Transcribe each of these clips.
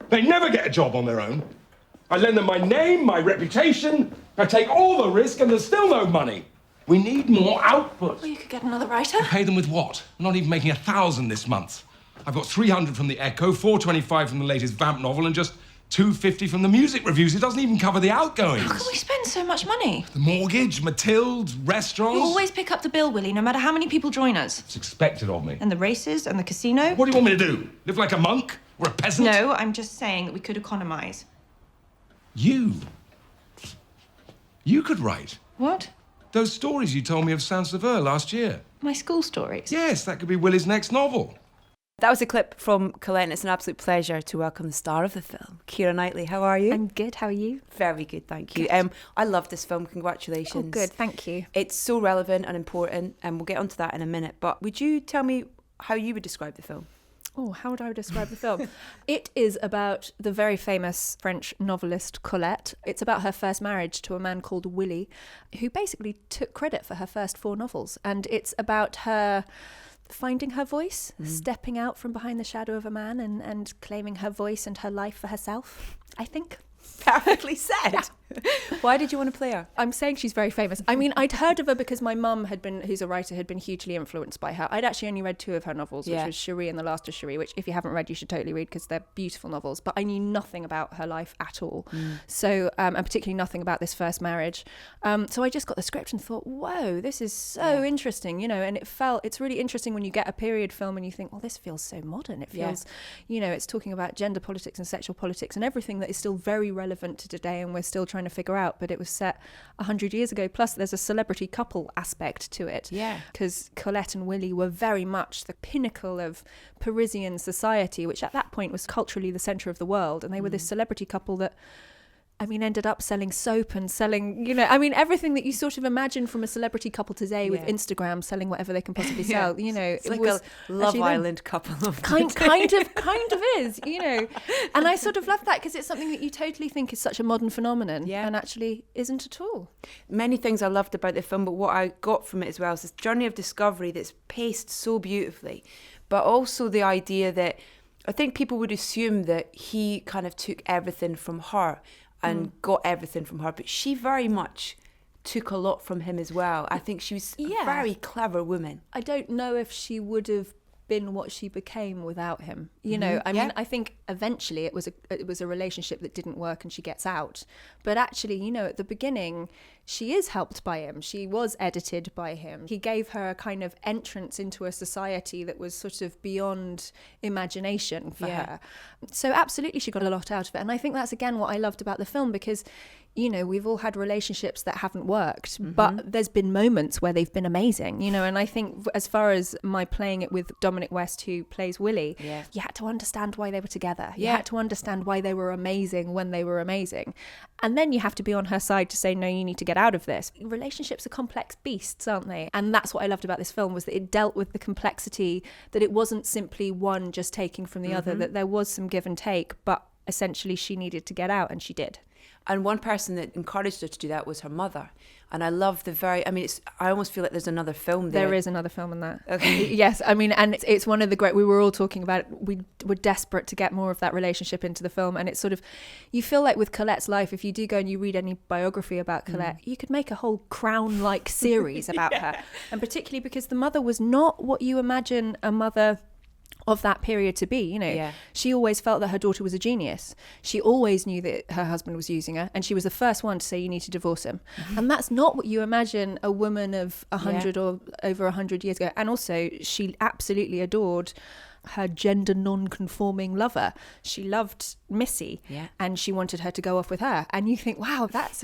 They never get a job on their own. I lend them my name, my reputation. I take all the risk and there's still no money. We need more output. Well, you could get another writer. Pay them with what? I'm not even making 1,000 this month. I've got 300 from the Echo, 425 from the latest Vamp novel, and just 250 from the music reviews. It doesn't even cover the outgoings. How can we spend so much money? The mortgage, Matilde, restaurants. You always pick up the bill, Willie, no matter how many people join us. It's expected of me. And the races and the casino. What do you want me to do? Live like a monk or a peasant? No, I'm just saying that we could economise. You could write. What? Those stories you told me of Saint-Sauveur last year. My school stories? Yes, that could be Willie's next novel. That was a clip from Colette, and it's an absolute pleasure to welcome the star of the film, Keira Knightley. How are you? I'm good, how are you? Very good, thank you. I love this film, congratulations. Oh, good, thank you. It's so relevant and important, and we'll get onto that in a minute. But would you tell me how you would describe the film? Oh, how would I describe the film? It is about the very famous French novelist Colette. It's about her first marriage to a man called Willie, who basically took credit for her first 4 novels. And it's about her finding her voice, stepping out from behind the shadow of a man and claiming her voice and her life for herself, I think. Perfectly said. Yeah. Why did you want to play her? I'm saying she's very famous. I mean, I'd heard of her because my mum who's a writer, had been hugely influenced by her. I'd actually only read 2 of her novels, which was Cherie and The Last of Cherie, which if you haven't read, you should totally read because they're beautiful novels. But I knew nothing about her life at all. So, and particularly nothing about this first marriage. So I just got the script and thought, whoa, this is so interesting, and it's really interesting when you get a period film and you think, well, this feels so modern. It feels, it's talking about gender politics and sexual politics and everything that is still very relevant to today and we're still trying to figure out, but it was set 100 years ago. Plus there's a celebrity couple aspect to it, because Colette and Willie were very much the pinnacle of Parisian society, which at that point was culturally the centre of the world, and they were this celebrity couple that ended up selling soap and selling, everything that you sort of imagine from a celebrity couple today with Instagram selling whatever they can possibly sell. It's it like was a Love Island couple of kind of is, And I sort of love that because it's something that you totally think is such a modern phenomenon and actually isn't at all. Many things I loved about the film, but what I got from it as well is this journey of discovery that's paced so beautifully, but also the idea that I think people would assume that he kind of took everything from her and got everything from her, but she very much took a lot from him as well. I think she was a very clever woman. I don't know if she would have been what she became without him. I think eventually it was a relationship that didn't work and she gets out. But actually, at the beginning, she is helped by him. She was edited by him. He gave her a kind of entrance into a society that was sort of beyond imagination for her. So absolutely she got a lot out of it. And I think that's, again, what I loved about the film, because we've all had relationships that haven't worked, but there's been moments where they've been amazing, and I think as far as my playing it with Dominic West, who plays Willie, you had to understand why they were together. You had to understand why they were amazing when they were amazing. And then you have to be on her side to say, no, you need to get out of this. Relationships are complex beasts, aren't they? And that's what I loved about this film, was that it dealt with the complexity, that it wasn't simply one just taking from the other, that there was some give and take, but essentially she needed to get out, and she did. And one person that encouraged her to do that was her mother. And I love I almost feel like there's another film there. There is another film in that. Okay. Yes, and it's one of the great, we were all talking about it, we were desperate to get more of that relationship into the film. And it's sort of, you feel like with Colette's life, if you do go and you read any biography about Colette, you could make a whole Crown-like series about her. And particularly because the mother was not what you imagine a mother of that period to be, She always felt that her daughter was a genius. She always knew that her husband was using her, and she was the first one to say, you need to divorce him. And that's not what you imagine a woman of 100 or over 100 years ago. And also she absolutely adored her gender non-conforming lover. She loved Missy, and she wanted her to go off with her. And you think, wow, this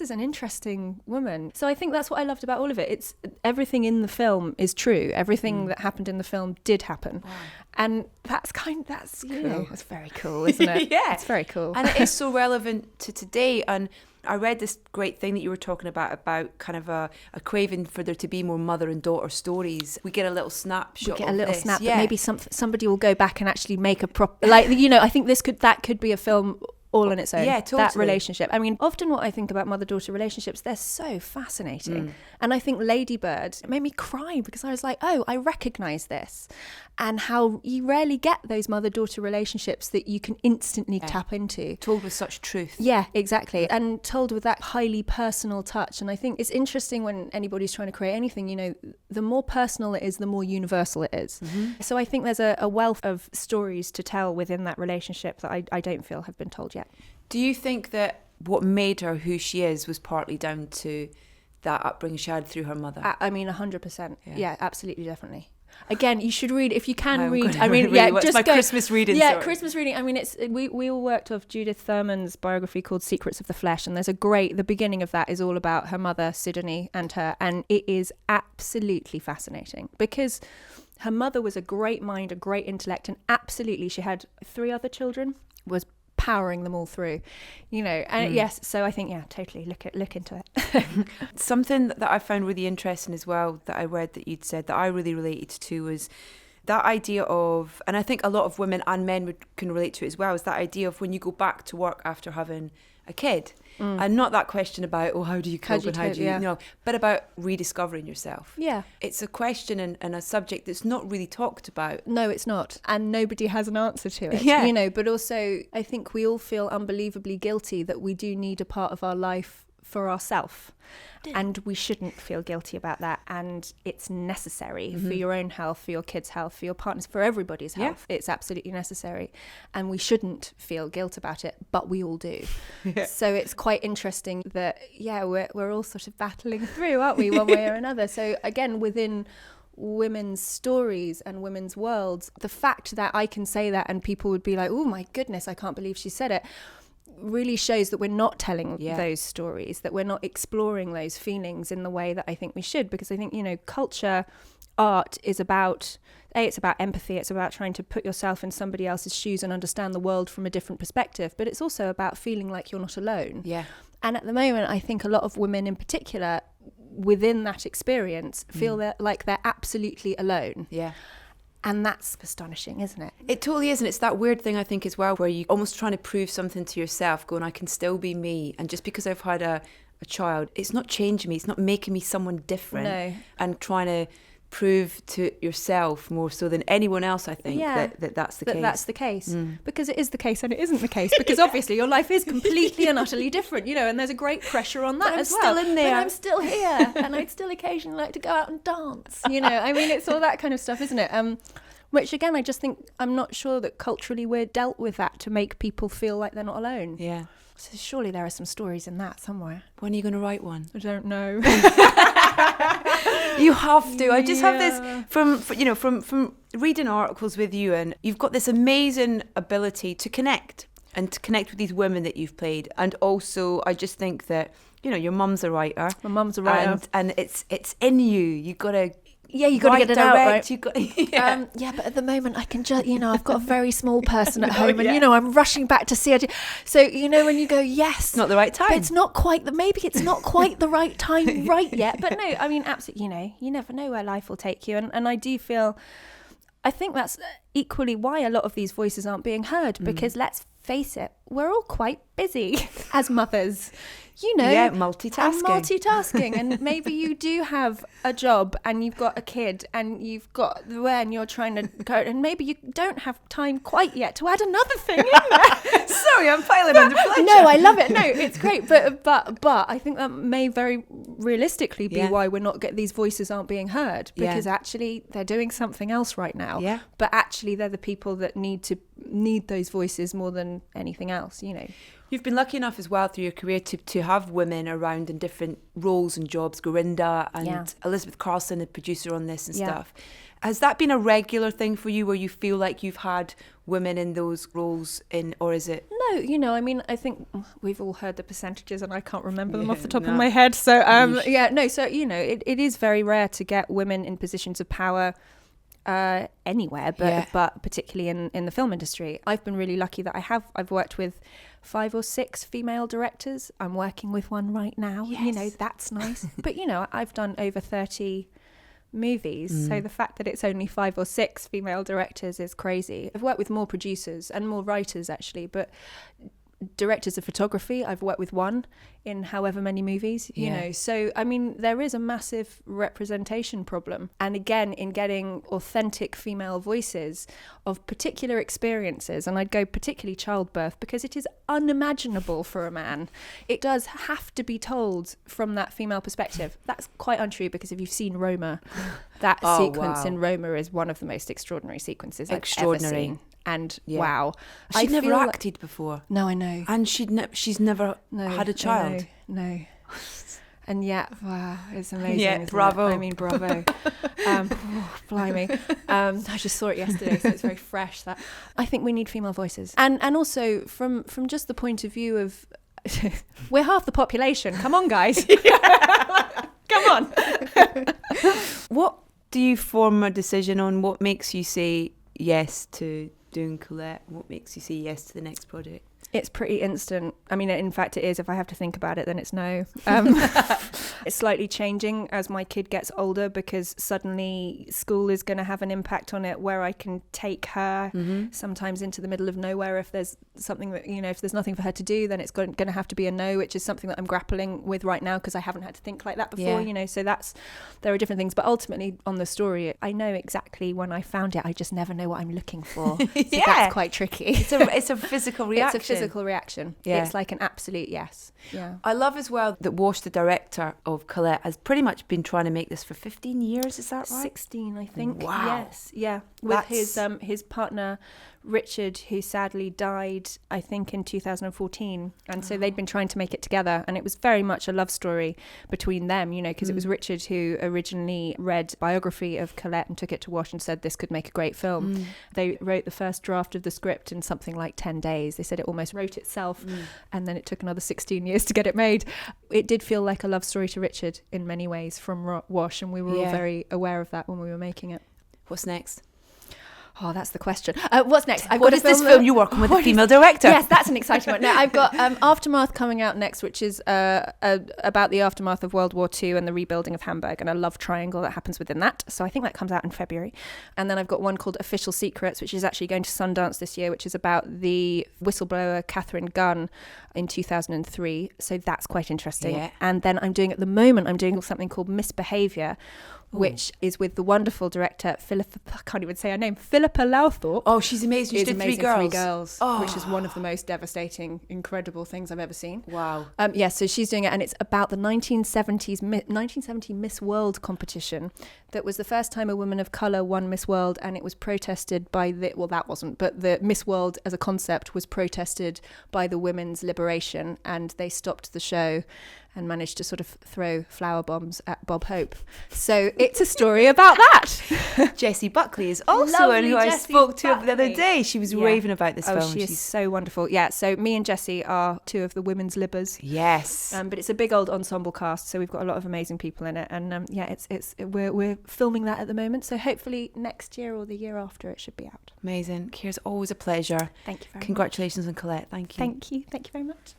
is an interesting woman. So I think that's what I loved about all of it. It's everything in the film is true. Everything that happened in the film did happen. Wow. And that's cool. It's very cool, isn't it? It's very cool. And it is so relevant to today. And I read this great thing that you were talking about kind of a craving for there to be more mother and daughter stories. We get a little snapshot. But maybe somebody will go back and actually make a proper, I think that could be a film all on its own. Yeah, totally. That relationship. I mean, often what I think about mother-daughter relationships, they're so fascinating. And I think Lady Bird, it made me cry because I was like, oh, I recognise this. And how you rarely get those mother-daughter relationships that you can instantly tap into. Told with such truth. Yeah, exactly. And told with that highly personal touch. And I think it's interesting when anybody's trying to create anything, you know, the more personal it is, the more universal it is. So I think there's a wealth of stories to tell within that relationship that I don't feel have been told yet. Do you think that what made her who she is was partly down to that upbringing she had through her mother? I mean, 100%. Yeah, absolutely, definitely. Again, you should read, if you can I'm read. gonna I mean, read yeah, it. What's just my go. Christmas reading? Yeah, Sorry. Christmas reading. I mean, we all worked off Judith Thurman's biography called Secrets of the Flesh, and there's the beginning of that is all about her mother, Sidonie, and her, and it is absolutely fascinating because her mother was a great mind, a great intellect, and absolutely she had 3 other children, was powering them all through, you know. And yes, so I think, yeah, totally look into it. Something that I found really interesting as well that I read that you'd said that I really related to was that idea of, and I think a lot of women and men can relate to it as well, is that idea of when you go back to work after having a kid. And not that question about, oh, how do you cope and how do you, no, but about rediscovering yourself. Yeah. It's a question and a subject that's not really talked about. No, it's not. And nobody has an answer to it. Yeah. You know, but also I think we all feel unbelievably guilty that we do need a part of our life for ourselves. And we shouldn't feel guilty about that. And it's necessary for your own health, for your kids' health, for your partners, for everybody's health. Yeah. It's absolutely necessary. And we shouldn't feel guilt about it, but we all do. Yeah. So it's quite interesting that, yeah, we're all sort of battling through, aren't we, one way or another. So again, within women's stories and women's worlds, the fact that I can say that and people would be like, oh my goodness, I can't believe she said it, really shows that we're not telling those stories, that we're not exploring those feelings in the way that I think we should. Because I think, you know, culture, art is about, it's about empathy, it's about trying to put yourself in somebody else's shoes and understand the world from a different perspective, but it's also about feeling like you're not alone. Yeah. And at the moment, I think a lot of women in particular within that experience feel that like they're absolutely alone. Yeah. And that's astonishing, isn't it? It totally is. And it's that weird thing, I think, as well, where you're almost trying to prove something to yourself, going, I can still be me. And just because I've had a child, it's not changing me. It's not making me someone different. No. And trying to prove to yourself more so than anyone else, I think, that's the case. That's the case. Because it is the case and it isn't the case. Because obviously your life is completely and utterly different, you know, and there's a great pressure on that as well. I'm still in there. But I'm still here. And I'd still occasionally like to go out and dance, you know. I mean, it's all that kind of stuff, isn't it? Which, again, I just think, I'm not sure that culturally we're dealt with that to make people feel like they're not alone. Yeah. So surely there are some stories in that somewhere. When are you going to write one? I don't know. You have to. I just have this from reading articles with you, and you've got this amazing ability to connect with these women that you've played. And also, I just think that, you know, your mum's a writer. My mum's a writer. And it's in you. You've got to... Yeah, you got to get it out, right? You got, yeah, but at the moment I can just, you know, I've got a very small person at home, and you know, I'm rushing back to see her. So you know, when you go, yes, it's not the right time. But it's not quite maybe it's not quite the right time right yet. But no, I mean, absolutely, you know, you never know where life will take you, and I do feel, I think that's equally why a lot of these voices aren't being heard, because let's face it, we're all quite busy as mothers. You know, multitasking, and maybe you do have a job and you've got a kid and you've got and you're trying to go, and maybe you don't have time quite yet to add another thing in there. Sorry, I'm piling under pressure. No, I love it. No, it's great, but I think that may very realistically be why we're not these voices aren't being heard, because actually they're doing something else right now. Yeah, but actually they're the people that need those voices more than anything else. You know. You've been lucky enough as well through your career to have women around in different roles and jobs, Gorinda and Elizabeth Carlson, the producer on this and stuff. Has that been a regular thing for you, where you feel like you've had women in those roles or is it? No, you know, I mean, I think we've all heard the percentages and I can't remember them off the top of my head. So, so, you know, it is very rare to get women in positions of power anywhere, but particularly in the film industry. I've been really lucky that I've worked with 5 or 6 female directors. I'm working with one right now. Yes. You know, that's nice. But, you know, I've done over 30 movies. So the fact that it's only 5 or 6 female directors is crazy. I've worked with more producers and more writers, actually. But directors of photography. I've worked with one in however many movies, you know. So, I mean, there is a massive representation problem. And again, in getting authentic female voices of particular experiences, and I'd go particularly childbirth, because it is unimaginable for a man. It does have to be told from that female perspective. That's quite untrue, because if you've seen Roma, that sequence in Roma is one of the most extraordinary sequences I've ever seen. And wow, she'd never acted before. No, I know. And she's never had a child. No. And yet, wow, it's amazing. Yeah, bravo. I mean, bravo. Blimey. I just saw it yesterday, so it's very fresh. That I think we need female voices, and also from just the point of view of we're half the population. Come on, guys. Come on. What do you form a decision on? What makes you say yes to doing Colette? What makes you say yes to the next project? It's pretty instant. I mean, in fact, it is. If I have to think about it, then it's no. It's slightly changing as my kid gets older, because suddenly school is going to have an impact on it, where I can take her sometimes into the middle of nowhere if there's something that, you know, if there's nothing for her to do, then it's going to have to be a no, which is something that I'm grappling with right now, because I haven't had to think like that before, you know. So there are different things. But ultimately, on the story, I know exactly when I found it. I just never know what I'm looking for. So that's quite tricky. It's a physical reaction. It's a physical reaction. Yeah. It's like an absolute yes. Yeah. I love as well that Wash, the director of Colette, has pretty much been trying to make this for 15 years. Is that right? 16, I think. Wow. Yes. Yeah. With his partner Richard, who sadly died, I think, in 2014. And so they'd been trying to make it together. And it was very much a love story between them, you know, because it was Richard who originally read biography of Colette and took it to Wash and said this could make a great film. They wrote the first draft of the script in something like 10 days. They said it almost wrote itself. And then it took another 16 years to get it made. It did feel like a love story to Richard in many ways from Wash. And we were all very aware of that when we were making it. What's next? Oh, that's the question. What's next? What is this film you're working with a female director? Yes, that's an exciting one. No, I've got Aftermath coming out next, which is about the aftermath of World War II and the rebuilding of Hamburg, and a love triangle that happens within that. So I think that comes out in February. And then I've got one called Official Secrets, which is actually going to Sundance this year, which is about the whistleblower Catherine Gunn in 2003. So that's quite interesting. Yeah. And then I'm doing something called Misbehaviour, which is with the wonderful director Philippa Lowthorpe. Oh, she's amazing. She did Three Girls. Which is one of the most devastating, incredible things I've ever seen. Wow. So she's doing it, and it's about the 1970 Miss World competition. That was the first time a woman of colour won Miss World, and it was protested by the Miss World as a concept was protested by the women's liberation, and they stopped the show and managed to sort of throw flower bombs at Bob Hope. So it's a story about that. Jessie Buckley is also one who I spoke to the other day. She was raving about this film. She's so wonderful. Yeah, so me and Jessie are two of the women's libbers. Yes. But it's a big old ensemble cast, so we've got a lot of amazing people in it. And we're filming that at the moment. So hopefully next year or the year after it should be out. Amazing. Kiera's always a pleasure. Thank you very much. Congratulations on Colette. Thank you. Thank you. Thank you very much.